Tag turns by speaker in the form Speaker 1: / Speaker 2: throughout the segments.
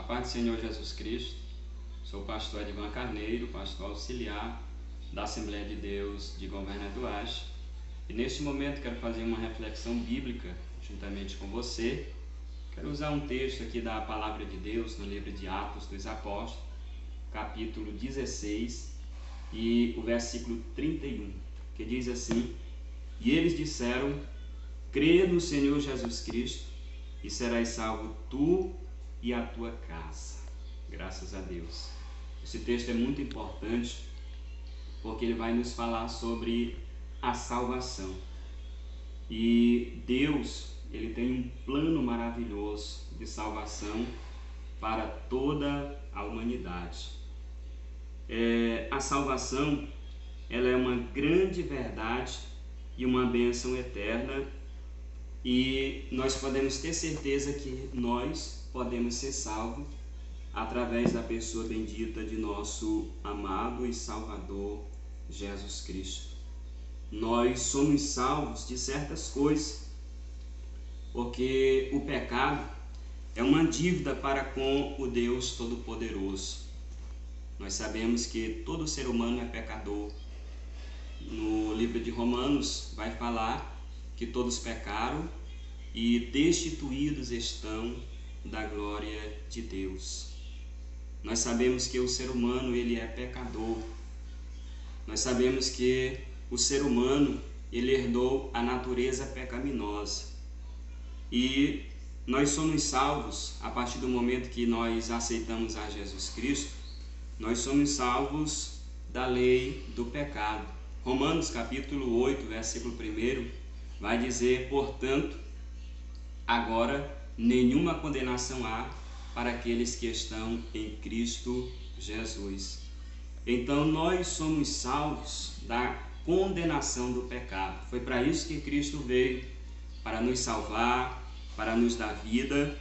Speaker 1: paz do Senhor Jesus Cristo. Sou o pastor Edvan Carneiro, pastor auxiliar da Assembleia de Deus de Governador. E neste momento quero fazer uma reflexão bíblica juntamente com você. Quero usar um texto aqui da Palavra de Deus no livro de Atos dos Apóstolos, capítulo 16 e o versículo 31, que diz assim: E eles disseram: crê no Senhor Jesus Cristo e serás salvo tu e a tua casa. Graças a Deus. Esse texto é muito importante porque ele vai nos falar sobre a salvação. E Deus, ele tem um plano maravilhoso de salvação para toda a humanidade. A salvação, ela é uma grande verdade e uma bênção eterna, e nós podemos ter certeza que nós podemos ser salvos através da pessoa bendita de nosso amado e Salvador Jesus Cristo. Nós somos salvos de certas coisas, porque o pecado é uma dívida para com o Deus Todo-Poderoso. Nós sabemos que todo ser humano é pecador. No livro de Romanos vai falar que todos pecaram e destituídos estão da glória de Deus. Nós sabemos que o ser humano, ele é pecador. Nós sabemos que o ser humano, ele herdou a natureza pecaminosa. E nós somos salvos a partir do momento que nós aceitamos a Jesus Cristo. Nós somos salvos da lei do pecado. Romanos capítulo 8, versículo 1, vai dizer: portanto, agora nenhuma condenação há para aqueles que estão em Cristo Jesus. Então nós somos salvos da condenação do pecado. Foi para isso que Cristo veio, para nos salvar, para nos dar vida,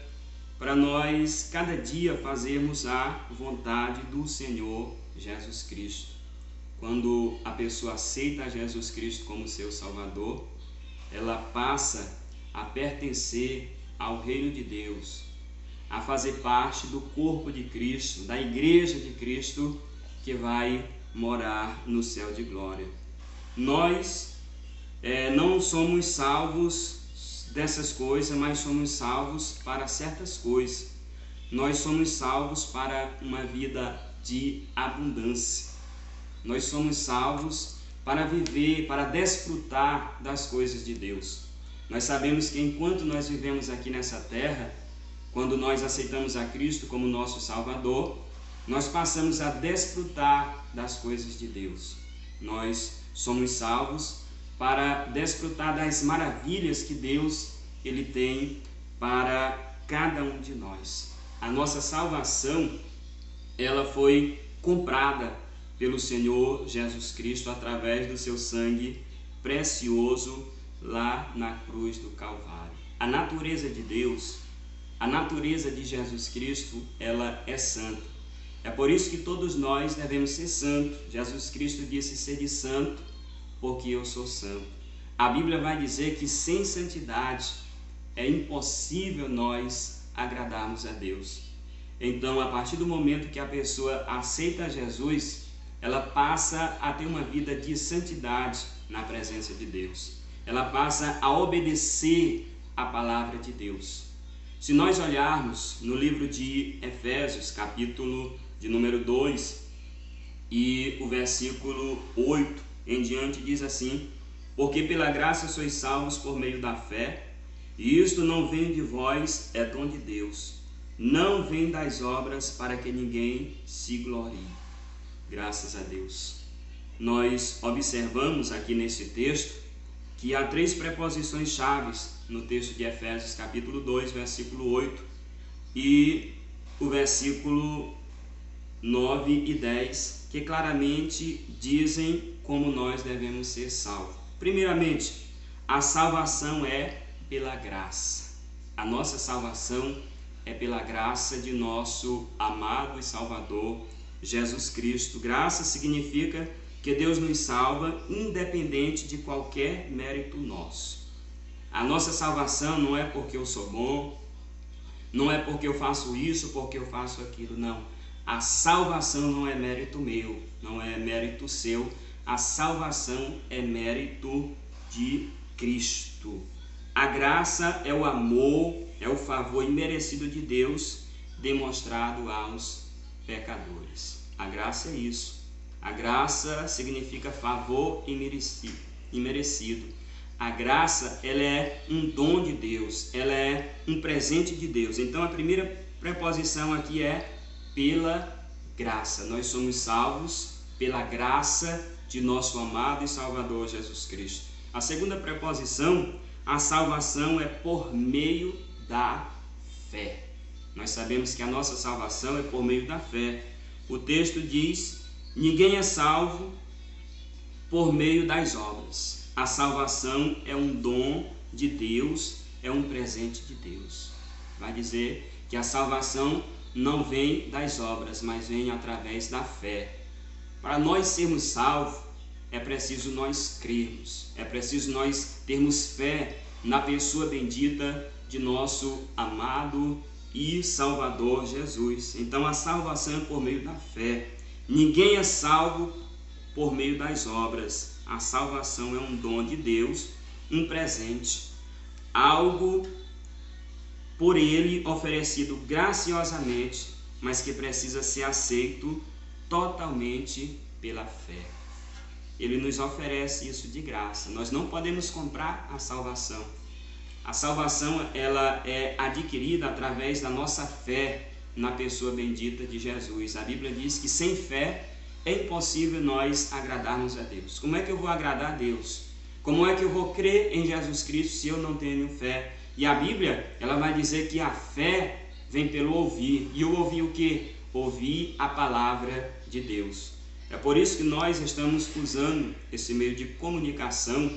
Speaker 1: para nós cada dia fazermos a vontade do Senhor Jesus Cristo. Quando a pessoa aceita Jesus Cristo como seu Salvador, ela passa a pertencer ao reino de Deus, a fazer parte do corpo de Cristo, da igreja de Cristo, que vai morar no céu de glória. Nós não somos salvos dessas coisas, mas somos salvos para certas coisas. Nós somos salvos para uma vida de abundância. Nós somos salvos para viver, para desfrutar das coisas de Deus. Nós sabemos que enquanto nós vivemos aqui nessa terra, quando nós aceitamos a Cristo como nosso Salvador, nós passamos a desfrutar das coisas de Deus. Nós somos salvos para desfrutar das maravilhas que Deus ele tem para cada um de nós. A nossa salvação, ela foi comprada pelo Senhor Jesus Cristo através do seu sangue precioso lá na cruz do Calvário. A natureza de Deus, a natureza de Jesus Cristo, ela é santa. É por isso que todos nós devemos ser santos. Jesus Cristo disse: sede santo, porque eu sou santo. A Bíblia vai dizer que sem santidade é impossível nós agradarmos a Deus. Então, a partir do momento que a pessoa aceita Jesus, ela passa a ter uma vida de santidade na presença de Deus. Ela passa a obedecer a palavra de Deus. Se nós olharmos no livro de Efésios, capítulo de número 2, e o versículo 8 em diante, diz assim: porque pela graça sois salvos por meio da fé, e isto não vem de vós, é dom de Deus. Não vem das obras, para que ninguém se glorie. Graças a Deus. Nós observamos aqui nesse texto que há 3 preposições chaves no texto de Efésios capítulo 2, versículo 8 e o versículo 9 e 10, que claramente dizem como nós devemos ser salvos. Primeiramente, a salvação é pela graça. A nossa salvação é pela graça de nosso amado e Salvador Jesus Cristo. Graça significa que Deus nos salva independente de qualquer mérito nosso. A nossa salvação não é porque eu sou bom, não é porque eu faço isso, porque eu faço aquilo, não. A salvação não é mérito meu, não é mérito seu, a salvação é mérito de Cristo. A graça é o amor, é o favor imerecido de Deus demonstrado aos pecadores. A graça é isso. A graça significa favor imerecido. A graça, ela é um dom de Deus, ela é um presente de Deus. Então a primeira preposição aqui é pela graça. Nós somos salvos pela graça de nosso amado e Salvador Jesus Cristo. A segunda preposição, a salvação é por meio da fé. Nós sabemos que a nossa salvação é por meio da fé. O texto diz: ninguém é salvo por meio das obras. A salvação é um dom de Deus, é um presente de Deus. Vai dizer que a salvação não vem das obras, mas vem através da fé. Para nós sermos salvos, é preciso nós crermos, é preciso nós termos fé na pessoa bendita de nosso amado e Salvador Jesus. Então a salvação é por meio da fé. Ninguém é salvo por meio das obras. A salvação é um dom de Deus, um presente, algo por Ele oferecido graciosamente, mas que precisa ser aceito totalmente pela fé. Ele nos oferece isso de graça. Nós não podemos comprar a salvação. A salvação, ela é adquirida através da nossa fé na pessoa bendita de Jesus. A Bíblia diz que sem fé é impossível nós agradarmos a Deus. Como é que eu vou agradar a Deus? Como é que eu vou crer em Jesus Cristo se eu não tenho fé? E a Bíblia, ela vai dizer que a fé vem pelo ouvir. E o ouvir o quê? Ouvir a palavra de Deus. É por isso que nós estamos usando esse meio de comunicação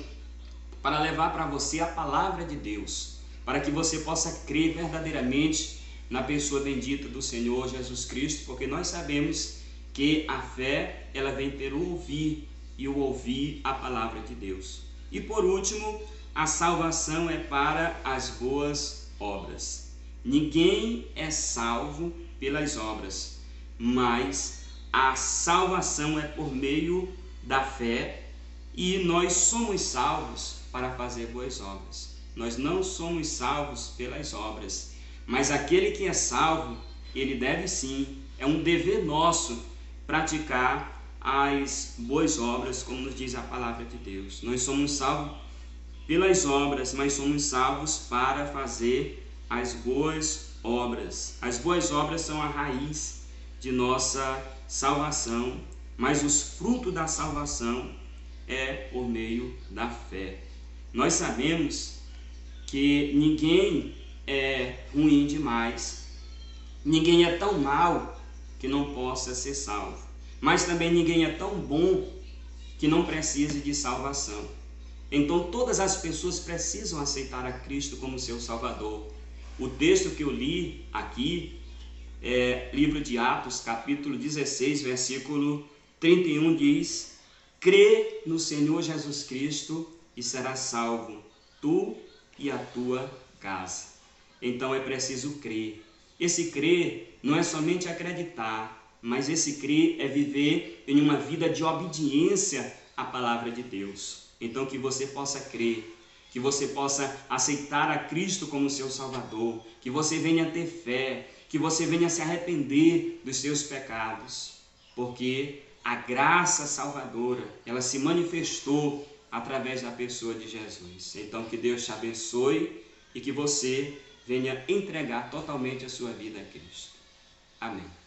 Speaker 1: para levar para você a palavra de Deus, para que você possa crer verdadeiramente na pessoa bendita do Senhor Jesus Cristo, porque nós sabemos que a fé, ela vem pelo ouvir, e o ouvir a palavra de Deus. E por último, a salvação é para as boas obras. Ninguém é salvo pelas obras, mas a salvação é por meio da fé, e nós somos salvos para fazer boas obras. Nós não somos salvos pelas obras, mas aquele que é salvo, ele deve sim, é um dever nosso praticar as boas obras, como nos diz a palavra de Deus. Nós somos salvos pelas obras, mas somos salvos para fazer as boas obras. As boas obras são a raiz de nossa salvação, mas os frutos da salvação é por meio da fé. Nós sabemos que ninguém é ruim demais, ninguém é tão mau que não possa ser salvo, mas também ninguém é tão bom que não precise de salvação. Então todas as pessoas precisam aceitar a Cristo como seu Salvador. O texto que eu li aqui é livro de Atos, capítulo 16, versículo 31, diz: crê no Senhor Jesus Cristo e serás salvo, tu e a tua casa. Então é preciso crer. Esse crer não é somente acreditar, mas esse crer é viver em uma vida de obediência à palavra de Deus. Então que você possa crer, que você possa aceitar a Cristo como seu Salvador, que você venha ter fé, que você venha se arrepender dos seus pecados, porque a graça salvadora, ela se manifestou através da pessoa de Jesus. Então que Deus te abençoe e que você venha entregar totalmente a sua vida a Cristo. Amém.